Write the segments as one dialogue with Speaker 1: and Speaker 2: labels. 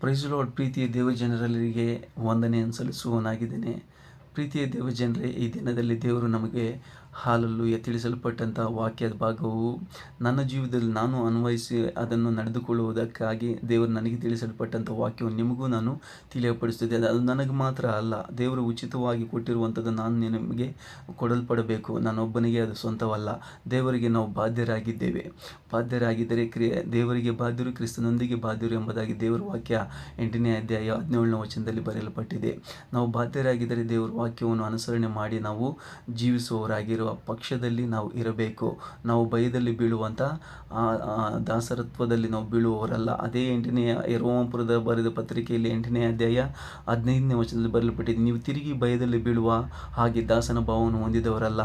Speaker 1: Price lord. ಪ್ರೀತಿಯ ದೇವಜನರಿಗೆ ವಂದನೆಯನ್ನು ಸಲ್ಲಿಸುವವನಾಗಿದ್ದೇನೆ. ಪ್ರೀತಿಯ ದೇವಜನರೇ, ಈ ದಿನದಲ್ಲಿ ದೇವರು ನಮಗೆ ಹಾಲಲ್ಲೂಯ ತಿಳಿಸಲ್ಪಟ್ಟಂಥ ವಾಕ್ಯದ ಭಾಗವು ನನ್ನ ಜೀವಿತದಲ್ಲಿ ನಾನು ಅನ್ವಯಿಸಿ ಅದನ್ನು ನಡೆದುಕೊಳ್ಳುವುದಕ್ಕಾಗಿ ದೇವರು ನನಗೆ ತಿಳಿಸಲ್ಪಟ್ಟಂಥ ವಾಕ್ಯವು ನಿಮಗೂ ನಾನು ತಿಳಿಯಪಡಿಸುತ್ತದೆ. ಅದು ನನಗೆ ಮಾತ್ರ ಅಲ್ಲ, ದೇವರು ಉಚಿತವಾಗಿ ಕೊಟ್ಟಿರುವಂಥದ್ದು ನಾನು ನಿಮಗೆ ಕೊಡಲ್ಪಡಬೇಕು. ನಾನೊಬ್ಬನಿಗೆ ಅದು ಸ್ವಂತವಲ್ಲ. ದೇವರಿಗೆ ನಾವು ಬಾಧ್ಯರಾಗಿದ್ದರೆ ದೇವರಿಗೆ ಬಾಧ್ಯರು, ಕ್ರಿಸ್ತನೊಂದಿಗೆ ಬಾಧ್ಯರು ಎಂಬುದಾಗಿ ದೇವರ ವಾಕ್ಯ 8ನೇ ಅಧ್ಯಾಯ 17ನೇ ವಚನದಲ್ಲಿ ಬರೆಯಲ್ಪಟ್ಟಿದೆ. ನಾವು ಬಾಧ್ಯರಾಗಿದ್ದರೆ ದೇವರ ವಾಕ್ಯವನ್ನು ಅನುಸರಣೆ ಮಾಡಿ ನಾವು ಜೀವಿಸುವವರಾಗಿರುವ ಪಕ್ಷದಲ್ಲಿ ನಾವು ಇರಬೇಕು. ನಾವು ಭಯದಲ್ಲಿ ಬೀಳುವಂಥ ದಾಸರತ್ವದಲ್ಲಿ ನಾವು ಬೀಳುವವರಲ್ಲ. ಅದೇ 8ನೇ ರೋಮಾಪುರದ ಬರೆದ ಪತ್ರಿಕೆಯಲ್ಲಿ 8ನೇ ಅಧ್ಯಾಯ 15ನೇ ವಚನದಲ್ಲಿ ಬರೆಯಲ್ಪಟ್ಟಿದೆ. ನೀವು ತಿರುಗಿ ಭಯದಲ್ಲಿ ಬೀಳುವ ಹಾಗೆ ದಾಸನ ಭಾವವನ್ನು ಹೊಂದಿದವರಲ್ಲ,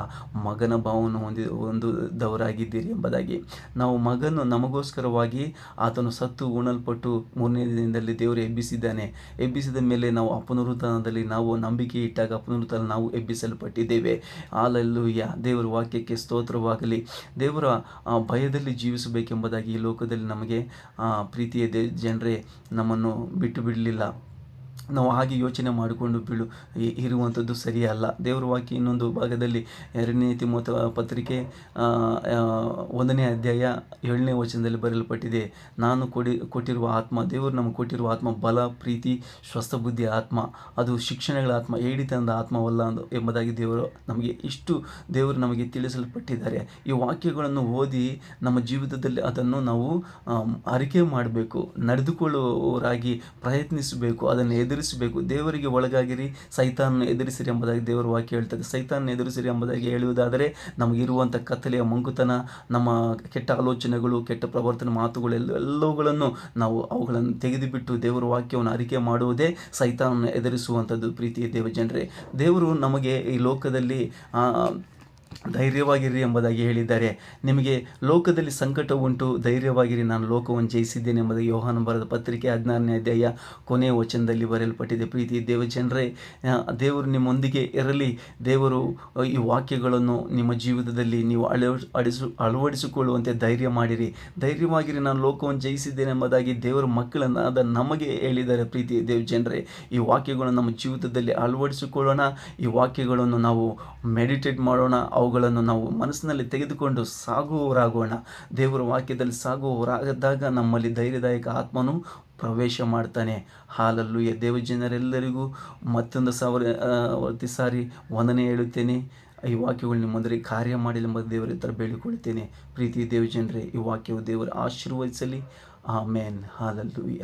Speaker 1: ಮಗನ ಭಾವವನ್ನು ಹೊಂದಿದವರಾಗಿದ್ದೀರಿ ಎಂಬುದಾಗಿ. ನಾವು ಮಗನು ನಮಗೋಸ್ಕರವಾಗಿ ಆತನು ಸತ್ತು ಉಣಲ್ಪಟ್ಟು 3ನೇ ದಿನದಲ್ಲಿ ದೇವರು ಎಬ್ಬಿಸಿದ ಮೇಲೆ ನಾವು ಅಪನೂತನದಲ್ಲಿ ನಾವು ನಂಬಿಕೆ ಇಟ್ಟಾಗ ಅಪನೂತನ ನಾವು ಎಬ್ಬಿಸಲ್ಪಟ್ಟಿದ್ದೇವೆ. ಹಾಲೆಲೂಯ. ದೇವರ ವಾಕ್ಯಕ್ಕೆ ಸ್ತೋತ್ರವಾಗಲಿ. ದೇವರ ಭಯದಲ್ಲಿ ಜೀವಿಸಬೇಕೆಂಬುದಾಗಿ ಈ ಲೋಕದಲ್ಲಿ ನಮಗೆ ಪ್ರೀತಿಯ ಜನರೇ ನಮ್ಮನ್ನು ಬಿಟ್ಟು ಬಿಡಲಿಲ್ಲ. ನಾವು ಹಾಗೆ ಯೋಚನೆ ಮಾಡಿಕೊಂಡು ಇರುವಂಥದ್ದು ಸರಿಯಲ್ಲ. ದೇವರ ವಾಕ್ಯ ಇನ್ನೊಂದು ಭಾಗದಲ್ಲಿ 2ನೇ ತಿಮೋಥ ಪತ್ರಿಕೆ 1ನೇ ಅಧ್ಯಾಯ 7ನೇ ವಚನದಲ್ಲಿ ಬರೆಯಲ್ಪಟ್ಟಿದೆ. ನಾನು ಕೊಟ್ಟಿರುವ ಆತ್ಮ, ದೇವರು ನಮಗೆ ಕೊಟ್ಟಿರುವ ಆತ್ಮ ಬಲ, ಪ್ರೀತಿ, ಸ್ವಸ್ಥ ಬುದ್ಧಿಯ ಆತ್ಮ, ಅದು ಶಿಕ್ಷಣಗಳ ಆತ್ಮ, ಏಡಿತನದ ಆತ್ಮವಲ್ಲ ಎಂಬುದಾಗಿ ದೇವರು ನಮಗೆ ತಿಳಿಸಲ್ಪಟ್ಟಿದ್ದಾರೆ. ಈ ವಾಕ್ಯಗಳನ್ನು ಓದಿ ನಮ್ಮ ಜೀವಿತದಲ್ಲಿ ಅದನ್ನು ನಾವು ಅರಿಕೆ ಮಾಡಬೇಕು, ನಡೆದುಕೊಳ್ಳುವವರಾಗಿ ಪ್ರಯತ್ನಿಸಬೇಕು, ಅದನ್ನು ಎದುರಿಸಬೇಕು. ದೇವರಿಗೆ ಒಳಗಾಗಿರಿ, ಸೈತಾನನ್ನು ಎದುರಿಸಿರಿ ಎಂಬುದಾಗಿ ದೇವರ ವಾಕ್ಯ ಹೇಳ್ತದೆ. ಸೈತಾನನ್ನು ಎದುರಿಸಿರಿ ಎಂಬುದಾಗಿ ಹೇಳುವುದಾದರೆ ನಮಗಿರುವಂಥ ಕತ್ತಲೆಯ ಮಂಕುತನ, ನಮ್ಮ ಕೆಟ್ಟ ಆಲೋಚನೆಗಳು, ಕೆಟ್ಟ ಪ್ರವರ್ತನೆ ಮಾತುಗಳು ಎಲ್ಲವುಗಳನ್ನು ನಾವು ಅವುಗಳನ್ನು ತೆಗೆದುಬಿಟ್ಟು ದೇವರ ವಾಕ್ಯವನ್ನು ಅರಿಕೆ ಮಾಡುವುದೇ ಸೈತಾನನ್ನು ಎದುರಿಸುವಂಥದ್ದು. ಪ್ರೀತಿಯ ದೇವಜನರೇ, ದೇವರು ನಮಗೆ ಈ ಲೋಕದಲ್ಲಿ ಧೈರ್ಯವಾಗಿರಿ ಎಂಬುದಾಗಿ ಹೇಳಿದ್ದಾರೆ. ನಿಮಗೆ ಲೋಕದಲ್ಲಿ ಸಂಕಟ ಉಂಟು, ಧೈರ್ಯವಾಗಿರಿ, ನಾನು ಲೋಕವನ್ನು ಜಯಿಸಿದ್ದೇನೆ ಎಂಬುದಾಗಿ ಯೋಹಾನ ಬರೆದ ಪತ್ರಿಕೆ 16ನೇ ಅಧ್ಯಾಯ ಕೊನೆಯ ವಚನದಲ್ಲಿ ಬರೆಯಲ್ಪಟ್ಟಿದೆ. ಪ್ರೀತಿ ದೇವಜನರೇ, ದೇವರು ನಿಮ್ಮೊಂದಿಗೆ ಇರಲಿ. ದೇವರು ಈ ವಾಕ್ಯಗಳನ್ನು ನಿಮ್ಮ ಜೀವಿತದಲ್ಲಿ ನೀವು ಅಳವಡಿಸಿಕೊಳ್ಳುವಂತೆ ಧೈರ್ಯ ಧೈರ್ಯವಾಗಿರಿ, ನಾನು ಲೋಕವನ್ನು ಜಯಿಸಿದ್ದೇನೆ ಎಂಬುದಾಗಿ ದೇವರ ಮಕ್ಕಳನ್ನಾದ ನಮಗೆ ಹೇಳಿದ್ದಾರೆ. ಪ್ರೀತಿ ದೇವಜನರೇ, ಈ ವಾಕ್ಯಗಳನ್ನು ನಮ್ಮ ಜೀವಿತದಲ್ಲಿ ಅಳವಡಿಸಿಕೊಳ್ಳೋಣ. ಈ ವಾಕ್ಯಗಳನ್ನು ನಾವು ಮೆಡಿಟೇಟ್ ಮಾಡೋಣ. ಅವುಗಳನ್ನು ನಾವು ಮನಸ್ಸಿನಲ್ಲಿ ತೆಗೆದುಕೊಂಡು ಸಾಗುವವರಾಗೋಣ. ದೇವರ ವಾಕ್ಯದಲ್ಲಿ ಸಾಗುವವರಾಗದಾಗ ನಮ್ಮಲ್ಲಿ ಧೈರ್ಯದಾಯಕ ಆತ್ಮನು ಪ್ರವೇಶ ಮಾಡ್ತಾನೆ. ಹಾಲಲ್ಲೂಯ. ದೇವಜನರೆಲ್ಲರಿಗೂ ಮತ್ತೊಂದು ಸಾರಿ ವಂದನೆ ಹೇಳುತ್ತೇನೆ. ಈ ವಾಕ್ಯಗಳು ನಿಮ್ಮೊಂದಿಗೆ ಕಾರ್ಯ ಮಾಡಲಿ ಎಂಬ ದೇವರ ಹತ್ರ ಬೇಡಿಕೊಳ್ಳುತ್ತೇನೆ. ಪ್ರೀತಿ ದೇವಜನರೇ, ಈ ವಾಕ್ಯವು ದೇವರು ಆಶೀರ್ವದಿಸಲಿ. ಆಮೇನ್. ಹಾಲಲ್ಲೂಯ.